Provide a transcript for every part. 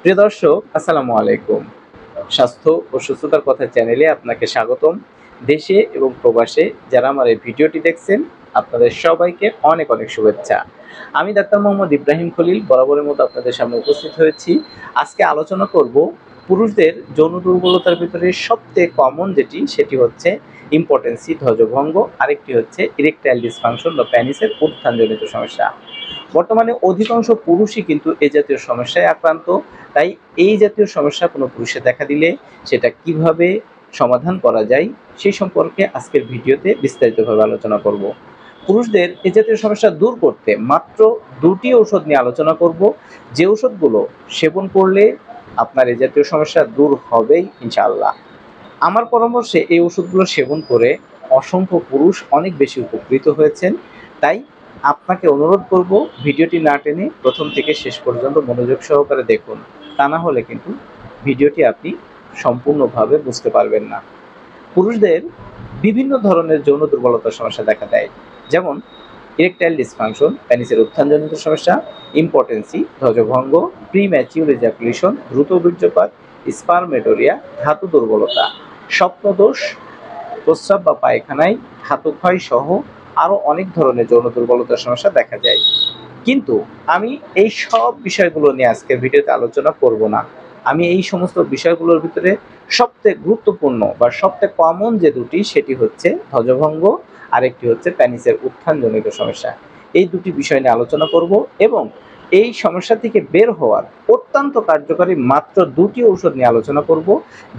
প্রিয় দর্শক, আসসালামু আলাইকুম। স্বাস্থ্য ও সুস্থতার কথা চ্যানেলে আপনাকে স্বাগতম। দেশে এবং প্রবাসে যারা আমার এই ভিডিওটি দেখছেন, আপনাদের সবাইকে অনেক অনেক শুভেচ্ছা। আমি ডাক্তার মোহাম্মদ ইব্রাহিম খলিল বরাবরের মতো আপনাদের সামনে উপস্থিত হয়েছি। আজকে আলোচনা করব পুরুষদের যৌন দুর্বলতার ভিতরে সবথেকে কমন যেটি, সেটি হচ্ছে ইম্পটেন্সি, ধ্বজভঙ্গ, আরেকটি হচ্ছে ইরেকটাইল ডিসফাংশন বা পেনিসের উত্থানজনিত সমস্যা। বর্তমানে অধিকাংশ পুরুষই কিন্তু এই জাতীয় সমস্যায় আক্রান্ত। তাই এই জাতীয় সমস্যা কোনো পুরুষে দেখা দিলে সেটা কিভাবে সমাধান করা যায় সেই সম্পর্কে আজকের ভিডিওতে বিস্তারিতভাবে আলোচনা করব। পুরুষদের এই জাতীয় সমস্যা দূর করতে মাত্র ২টি ঔষধ নিয়ে আলোচনা করব, যে ঔষধগুলো সেবন করলে আপনার এই জাতীয় সমস্যা দূর হবেই ইনশাআল্লাহ। আমার পরামর্শে এই ওষুধগুলো সেবন করে অসংখ্য পুরুষ অনেক বেশি উপকৃত হয়েছেন। তাই আপনাকে অনুরোধ করব, ভিডিওটি না টেনে প্রথম থেকে শেষ পর্যন্ত মনোযোগ সহকারে দেখুন। তা না হলে কিন্তু ভিডিওটি আপনি সম্পূর্ণভাবে বুঝতে পারবেন না। পুরুষদের বিভিন্ন ধরনের যৌন দুর্বলতার সমস্যা দেখা দেয়, যেমন ইরেকটাইল ডিসফাংশন, পেনিসের উত্থানজনিত সমস্যা, ইম্পটেন্সি, ধ্বজভঙ্গ, প্রিম্যাচিউর ইজাকুলেশন, দ্রুত বীর্যপাত, স্পারমেটোরিয়া, ধাতু দুর্বলতা, স্বপ্নদোষ, প্রস্রাব বা পায়খানায় ধাতু ক্ষয় সহ আরও অনেক ধরনের যৌন দুর্বলতার সমস্যা দেখা যায়। কিন্তু আমি এই সব বিষয়গুলো নিয়ে আজকের ভিডিওতে আলোচনা করব না। আমি এই সমস্ত বিষয়গুলোর ভিতরে সবথেকে গুরুত্বপূর্ণ বা সবথেকে কমন যে দুটি, সেটি হচ্ছে ধ্বজভঙ্গ, আরেকটি হচ্ছে পেনিসের উত্থানজনিত সমস্যা। এই দুটি বিষয় নিয়ে আলোচনা করব এবং এই সমস্যা থেকে বের হওয়ার অত্যন্ত কার্যকরী মাত্র ২টি ঔষধ নিয়ে আলোচনা করব,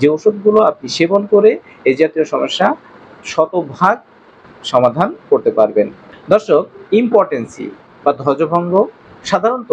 যে ওষুধগুলো আপনি সেবন করে এই জাতীয় সমস্যা শতভাগ সমাধান করতে পারবেন। দর্শক, ইম্পটেন্সি বা ধ্বজভঙ্গ সাধারণত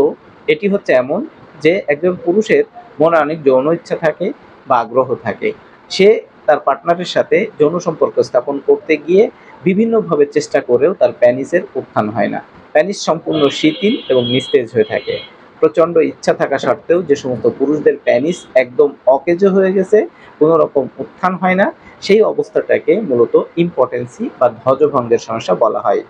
এটি হচ্ছে এমন যে একজন পুরুষের মনে অনেক যৌন ইচ্ছা থাকে বা আগ্রহ থাকে। সে তার পার্টনারের সাথে যৌন সম্পর্ক স্থাপন করতে গিয়ে বিভিন্নভাবে চেষ্টা করেও তার প্যানিসের উত্থান হয় না। প্যানিস সম্পূর্ণ শিথিল এবং নিস্তেজ হয়ে থাকে। প্রচণ্ড ইচ্ছা থাকা সত্ত্বেও যে সমস্ত পুরুষদের প্যানিস একদম অকেজো হয়ে গেছে, কোনো রকম উত্থান হয় না, সেই অবস্থাটাকে মূলত ইম্পটেন্সি বা ধ্বজভঙ্গের সমস্যা বলা হয়।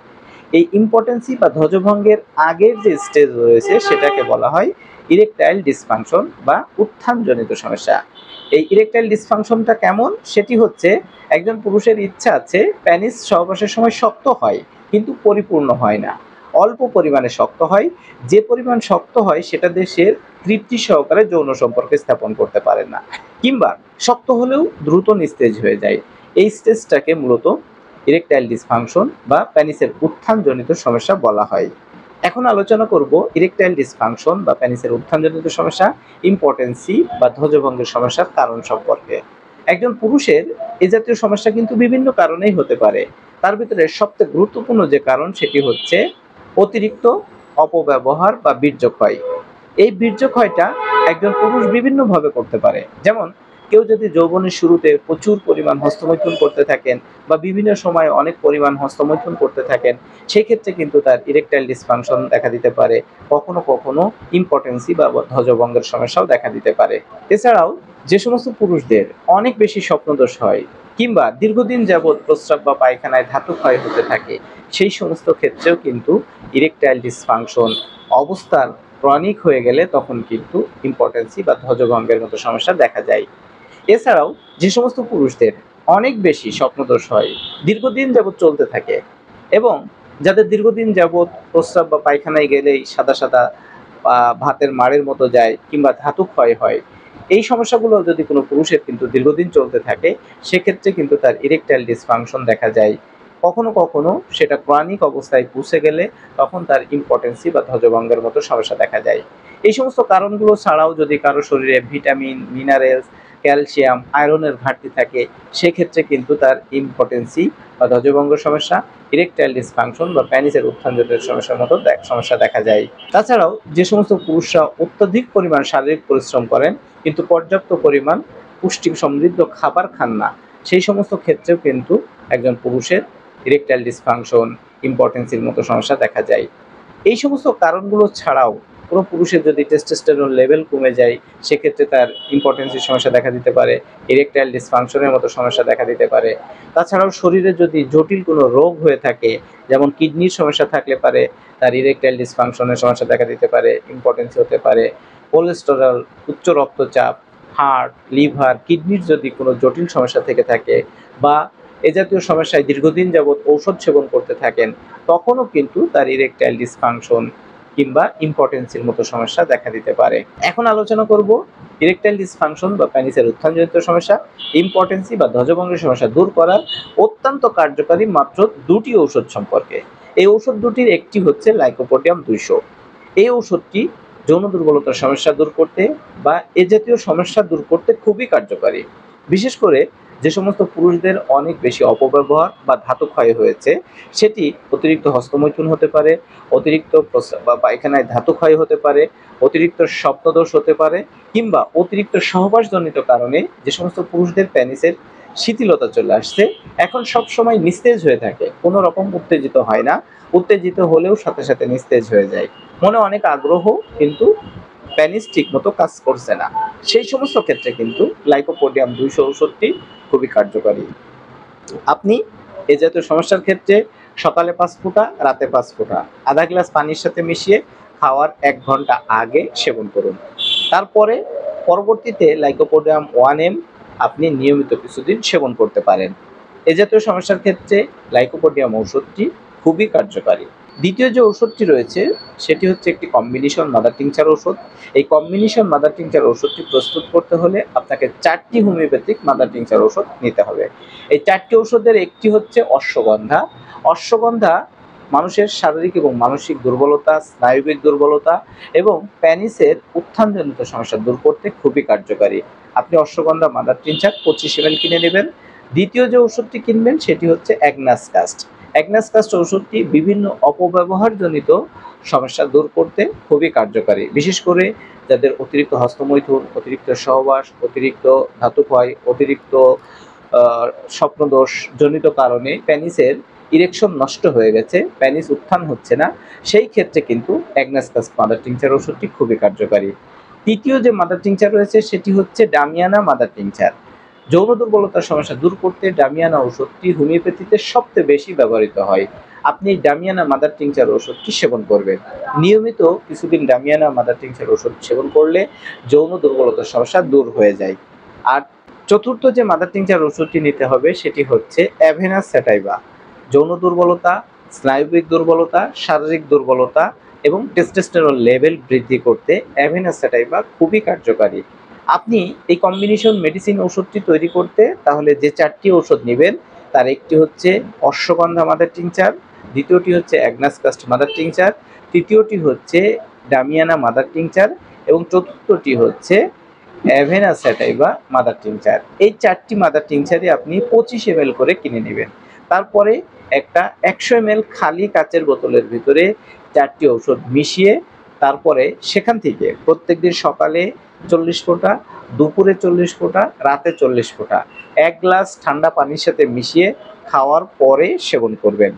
এই ইম্পটেন্সি বা ধ্বজভঙ্গের আগের যে স্টেজ রয়েছে সেটাকে বলা হয় ইরেকটাইল ডিসফাংশন বা উত্থানজনিত সমস্যা। এই ইরেকটাইল ডিসফাংশনটা কেমন? সেটি হচ্ছে একজন পুরুষের ইচ্ছা আছে, প্যানিস সহবাসের সময় শক্ত হয় কিন্তু পরিপূর্ণ হয় না, অল্প পরিমাণে শক্ত হয়। যে পরিমাণ শক্ত হয় সেটা দেশের তৃপ্তি সহকারে যৌন সম্পর্ক স্থাপন করতে পারে না, কিংবা শক্ত হলেও দ্রুত নিস্তেজ হয়ে যায়। এই স্টেজটাকে মূলত ইরেকটাইল ডিসফাংশন বা প্যানিসের উত্থানজনিত সমস্যা বলা হয়। এখন আলোচনা করব ইরেকটাইল ডিসফাংশন বা প্যানিসের উত্থানজনিত সমস্যা, ইম্পটেন্সি বা ধ্বজভঙ্গের সমস্যার কারণ সম্পর্কে। একজন পুরুষের এই জাতীয় সমস্যা কিন্তু বিভিন্ন কারণেই হতে পারে। তার ভিতরে সবচেয়ে গুরুত্বপূর্ণ যে কারণ, সেটি হচ্ছে অতিরিক্ত অপব্যবহার বা বীর্যক্ষয়। এই বীর্যক্ষয়টা একজন পুরুষ বিভিন্নভাবে করতে পারে। যেমন কেউ যদি যৌবনের শুরুতে প্রচুর পরিমাণ হস্তমৈথুন করতে থাকেন বা বিভিন্ন সময় অনেক পরিমাণ হস্তমৈথুন করতে থাকেন, সেই ক্ষেত্রে কিন্তু তার ইরেকটাইল ডিসফাংশন দেখা দিতে পারে। কখনো কখনো ইম্পটেন্সি বা ধ্বজভঙ্গের সমস্যাও দেখা দিতে পারে। এছাড়াও যে সমস্ত পুরুষদের অনেক বেশি স্বপ্নদোষ হয় কিংবা দীর্ঘদিন যাবৎ প্রস্রাব বা পায়খানায় ধাতু ক্ষয় হতে থাকে, সেই সমস্ত ক্ষেত্রেও কিন্তু ইরেকটাইল ডিসফাংশন অবস্থার ক্রনিক হয়ে গেলে তখন কিন্তু ইম্পটেন্সি বা ধ্বজভঙ্গের মতো সমস্যা দেখা যায়। এছাড়াও যে সমস্ত পুরুষদের অনেক বেশি স্বপ্নদোষ হয়, দীর্ঘদিন যাবৎ চলতে থাকে, এবং যাদের দীর্ঘদিন যাবৎ প্রস্রাব বা পায়খানায় গেলেই সাদা সাদা ভাতের মাড়ের মতো যায় কিংবা ধাতু ক্ষয় হয়, এই সমস্যাগুলো যদি কোনো পুরুষের কিন্তু দীর্ঘদিন চলতে থাকে, সেক্ষেত্রে কিন্তু তার ইরেকটাইল ডিসফাংশন দেখা যায়। কখনো কখনো সেটা ক্রনিক অবস্থায় পৌঁছে গেলে তখন তার ইম্পটেন্সি বা ধ্বজভঙ্গের মতো সমস্যা দেখা যায়। এই সমস্ত কারণগুলো ছাড়াও যদি কারো শরীরে ভিটামিন, মিনারেলস, ক্যালসিয়াম, আয়রনের ঘাটতি থাকে, সেক্ষেত্রে কিন্তু তার ইম্পটেন্সি বা ধ্বজভঙ্গ সমস্যা, ইরেকটাইল ডিসফাংশন বা প্যানিসের উত্থানজনিত সমস্যার মতো সমস্যা দেখা যায়। তাছাড়াও যে সমস্ত পুরুষরা অত্যধিক পরিমাণ শারীরিক পরিশ্রম করেন কিন্তু পর্যাপ্ত পরিমাণ পুষ্টি সমৃদ্ধ খাবার খান না, সেই সমস্ত ক্ষেত্রেও কিন্তু একজন পুরুষের ইরেকটাইল ডিসফাংশন, ইম্পটেন্সির মতো সমস্যা দেখা যায়। এই সমস্ত কারণগুলো ছাড়াও কোনো পুরুষের যদি টেস্টোস্টেরন লেভেল কমে যায়, সেক্ষেত্রে তার ইম্পটেন্সির সমস্যা দেখা দিতে পারে, ইরেকটাইল ডিসফাংশনের মতো সমস্যা দেখা দিতে পারে। তাছাড়াও শরীরে যদি জটিল কোনো রোগ হয়ে থাকে, যেমন কিডনির সমস্যা থাকলে পারে তার ইরেকটাইল ডিসফাংশনের সমস্যা দেখা দিতে পারে, ইম্পটেন্সি হতে পারে। কোলেস্টেরল, উচ্চ রক্তচাপ, হার্ট, লিভার, কিডনির যদি কোনো জটিল সমস্যা থেকে থাকে বা এ জাতীয় সমস্যায় দীর্ঘদিন যাবৎ ঔষধ সেবন করতে থাকেন, তখনও কিন্তু তার ইরেকটাইল ডিসফাংশন কিংবা ইম্পটেন্সির মতো সমস্যা দেখা দিতে পারে। এখন আলোচনা করব ইরেকটাইল ডিসফাংশন বা পেনিসের উত্থানজনিত সমস্যা, ইম্পটেন্সি বা ধ্বজভঙ্গের সমস্যা দূর করার অত্যন্ত কার্যকারী মাত্র দুটি ঔষধ সম্পর্কে। এই ঔষধ দুটির একটি হচ্ছে লাইকোপোডিয়াম 200। এই ঔষধটি যৌন দুর্বলতার সমস্যা দূর করতে বা এ জাতীয় সমস্যা দূর করতে খুবই কার্যকারী। বিশেষ করে যে সমস্ত পুরুষদের অনেক বেশি অপব্যবহার বা ধাতু ক্ষয় হয়েছে, সেটি অতিরিক্ত হস্তমৈথুন হতে পারে, অতিরিক্ত বা পায়খানায় ধাতু ক্ষয় হতে পারে, অতিরিক্ত স্বপ্নদোষ হতে পারে, কিংবা অতিরিক্ত সহবাসজনিত কারণে যে সমস্ত পুরুষদের পেনিসের শিথিলতা চলে আসছে, এখন সব সময় নিস্তেজ হয়ে থাকে, কোনো রকম উত্তেজিত হয় না, উত্তেজিত হলেও সাথে সাথে নিস্তেজ হয়ে যায়, মনে অনেক আগ্রহ কিন্তু প্যানিস ঠিক মতো কাজ করছে না, সেই সমস্ত ক্ষেত্রে কিন্তু লাইকোপোডিয়াম 200 ঔষধটি খুবই কার্যকারী। আপনি এ জাতীয় সমস্যার ক্ষেত্রে সকালে 5 ফোঁটা, রাতে 5 ফোঁটা আধা গ্লাস পানির সাথে মিশিয়ে খাওয়ার 1 ঘন্টা আগে সেবন করুন। তারপরে পরবর্তীতে লাইকোপোডিয়াম 1M আপনি নিয়মিত কিছুদিন সেবন করতে পারেন। এ জাতীয় সমস্যার ক্ষেত্রে লাইকোপোডিয়াম ঔষধটি খুবই কার্যকারী। দ্বিতীয় যে ঔষধটি রয়েছে সেটি হচ্ছে একটি কম্বিনেশন মাদার টিংচার ঔষধ। এই কম্বিনেশন মাদার টিংচার ঔষধটি প্রস্তুত করতে হলে আপনাকে 4টি হোমিওপ্যাথিক মাদার টিংচার ঔষধ নিতে হবে। এই 4টি ঔষধের একটি হচ্ছে অশ্বগন্ধা। অশ্বগন্ধা মানুষের শারীরিক এবং মানসিক দুর্বলতা, স্নায়বিক দুর্বলতা এবং প্যানিসের উত্থানজনিত সমস্যা দূর করতে খুবই কার্যকারী। আপনি অশ্বগন্ধা মাদার টিংচার 25 ml কিনে নেবেন। দ্বিতীয় যে ওষুধটি কিনবেন সেটি হচ্ছে অ্যাগনাস কাস্ট। অ্যাগনাস কাস্ট ওষুধটি বিভিন্ন অপব্যবহারজনিত সমস্যা দূর করতে খুবই কার্যকারী। বিশেষ করে যাদের অতিরিক্ত হস্তমৈথুন, অতিরিক্ত সহবাস, অতিরিক্ত ধাতুক্ষয়, অতিরিক্ত স্বপ্নদোষ জনিত কারণে প্যানিসের ইরেকশন নষ্ট হয়ে গেছে, প্যানিস উত্থান হচ্ছে না, সেই ক্ষেত্রে কিন্তু অ্যাগনাস কাস্ট মাদার টিংচার ওষুধটি খুবই কার্যকারী। তৃতীয় যে মাদার টিংচার রয়েছে সেটি হচ্ছে ডামিয়ানা মাদার টিংচার। যৌন দুর্বলতার সমস্যা দূর করতে ডামিয়ানা ওষুধটি হোমিওপ্যাথিতে সবচেয়ে বেশি ব্যবহৃত হয়। আপনি ডামিয়ানা মাদার টিংচার ওষুধটি সেবন করবেন। নিয়মিত কিছুদিন ডামিয়ানা মাদার টিংচার ওষুধ সেবন করলে যৌন দুর্বলতার সমস্যা দূর হয়ে যায়। আর চতুর্থ যে মাদার টিংচার ওষুধটি নিতে হবে সেটি হচ্ছে অ্যাভেনাস স্যাটাইভা। যৌন দুর্বলতা, স্নায়বিক দুর্বলতা, শারীরিক দুর্বলতা এবং টেস্টোস্টেরন লেভেল বৃদ্ধি করতে অ্যাভেনাস স্যাটাইভা খুবই কার্যকারী। আপনি এই কম্বিনেশন মেডিসিন ওষুধটি তৈরি করতে তাহলে যে 4টি ওষুধ নেবেন তার একটি হচ্ছে অশ্বগন্ধা মাদার টিংচার, দ্বিতীয়টি হচ্ছে অ্যাগনাস কাস্ট মাদার টিংচার, তৃতীয়টি হচ্ছে ডামিয়ানা মাদার টিংচার এবং চতুর্থটি হচ্ছে অ্যাভেনাস স্যাটাইভা মাদার টিংচার। এই 4টি মাদার টিংচারই আপনি 25 ml করে কিনে নেবেন। তারপরে একটা 100 ml খালি কাচের বোতলের ভিতরে 4টি ঔষধ মিশিয়ে তারপরে সেখান থেকে প্রত্যেকদিন সকালে 40 ফোঁটা, দুপুরে 40 ফোঁটা, রাতে 40 ফোঁটা 1 গ্লাস ঠান্ডা পানির সাথে মিশিয়ে খাওয়ার পরে সেবন করবেন।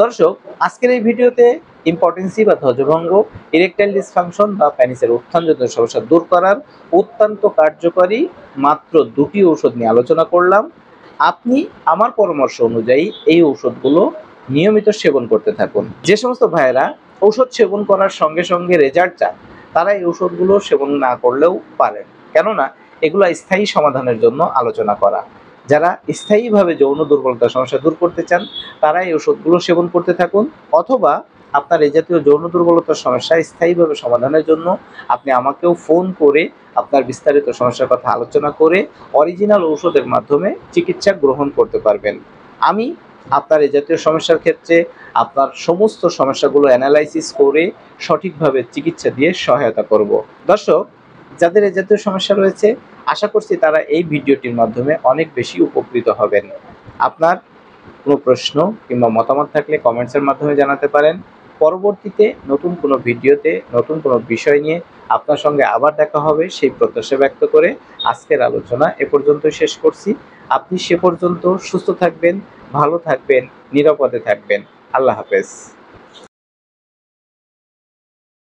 দর্শক, আজকের এই ভিডিওতে ইম্পটেন্সি বা ধ্বজভঙ্গ, ইরেকটাইল ডিসফাংশন বা প্যানিসের উত্থানজনিত সমস্যা দূর করার অত্যন্ত কার্যকরী মাত্র 2টি ঔষধ নিয়ে আলোচনা করলাম। আপনি আমার পরামর্শ অনুযায়ী এই ঔষধগুলো নিয়মিত সেবন করতে থাকুন। যে সমস্ত ভাইয়েরা ঔষধ সেবন করার সঙ্গে সঙ্গে রেজাল্ট চান তারা এই ঔষধগুলো সেবন না করলেও পারেন, কেননা এগুলো স্থায়ী সমাধানের জন্য আলোচনা করা। যারা স্থায়ীভাবে যৌন দুর্বলতার সমস্যা দূর করতে চান তারা এই ওষুধগুলো সেবন করতে থাকুন, অথবা আপনার এই জাতীয় যৌন দুর্বলতার সমস্যা স্থায়ীভাবে সমাধানের জন্য আপনি আমাকেও ফোন করে আপনার বিস্তারিত সমস্যার কথা আলোচনা করে অরিজিনাল ঔষধের মাধ্যমে চিকিৎসা গ্রহণ করতে পারবেন। আমি আপনার এই জাতীয় সমস্যার ক্ষেত্রে আপনার সমস্ত সমস্যাগুলো অ্যানালাইসিস করে সঠিকভাবে চিকিৎসা দিয়ে সহায়তা করব। দর্শক, যাদের এই জাতীয় সমস্যা রয়েছে আশা করছি তারা এই ভিডিওটির মাধ্যমে অনেক বেশি উপকৃত হবেন। আপনার কোনো প্রশ্ন কিংবা মতামত থাকলে কমেন্টসের মাধ্যমে জানাতে পারেন। পরবর্তীতে নতুন কোনো ভিডিওতে নতুন কোনো বিষয় নিয়ে আপনার সঙ্গে আবার দেখা হবে সেই প্রত্যাশা ব্যক্ত করে আজকের আলোচনা এ পর্যন্তই শেষ করছি। আপনি সে পর্যন্ত সুস্থ থাকবেন, ভালো থাকবেন, নিরাপদে থাকবেন। আল্লাহ হাফেজ।